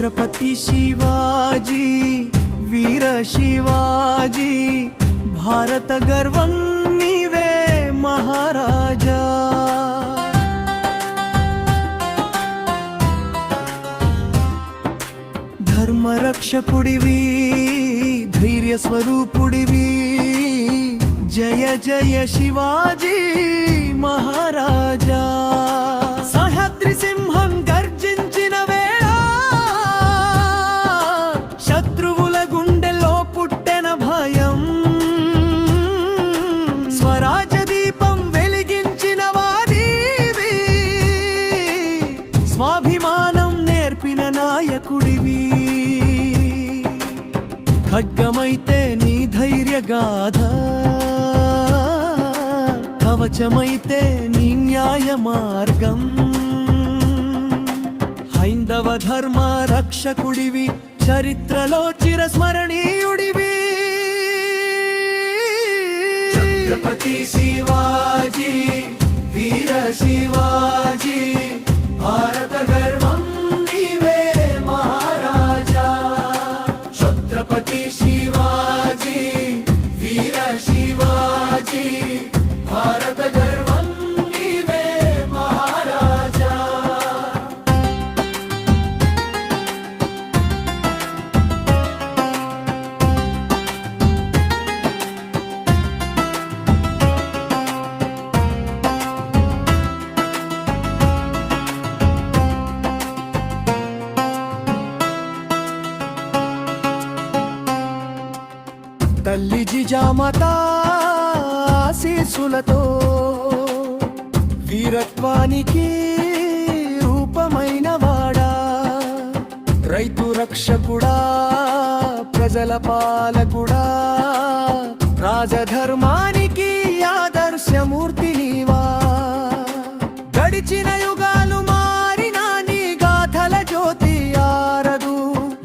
छत्रपति शिवाजी वीर शिवाजी भारत गर्वं नीवे महाराजा धर्म रक्षकुडिवी धैर्य स्वरूपुडिवी जय जय शिवाजी महाराजा सह्याद्रि सिंहं गर्जिंचिन वेळ शत्रुवुल गुंडेलो पुट्टेन भयं स्वराज दीपं वेलिगिंचिन वादीवी स्वाभिमानं नेर्पिन नायकुडिवी खड्गमैते नी धैर्य गाथ कवचमैते नी न्याय मार्गं हैंदव धर्म रक्षकुडिवी चरित्रलो चिरस्मरणीयुडिवी छत्रपति शिवाजी वीर शिवाजी भारत गर्वं नीवे महाराजा छत्रपति शिवाजी वीर शिवाजी भारत गर्वं नीवे महाराजा తల్లి జిజామాత ఆశీస్సులతో వీరత్వానికి రూపమైన వాడా రైతు రక్షకుడా ప్రజల పాలకుడా రాజధర్మానికి ఆదర్శమూర్తి నీవా గడిచిన యుగాలు మారినా నీ గాథల జ్యోతి ఆరదు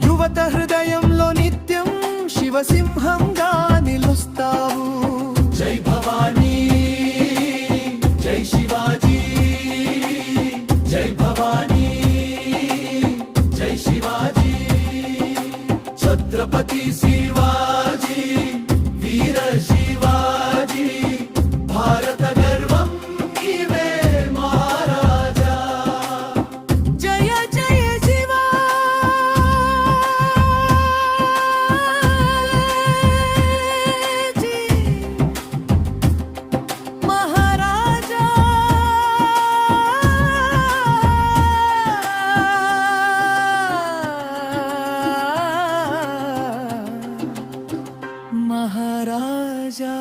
యువత హృదయంలో నిత్యం శివసింహంగా నిలుస్తావు జై భవానీ జై శివాజీ జై భవానీ జై శివాజీ ఛత్రపతి శివాజీ వీర శివాజీ భారత గర్వం నీవే మహారాజా జయ జయ శివా महाराजा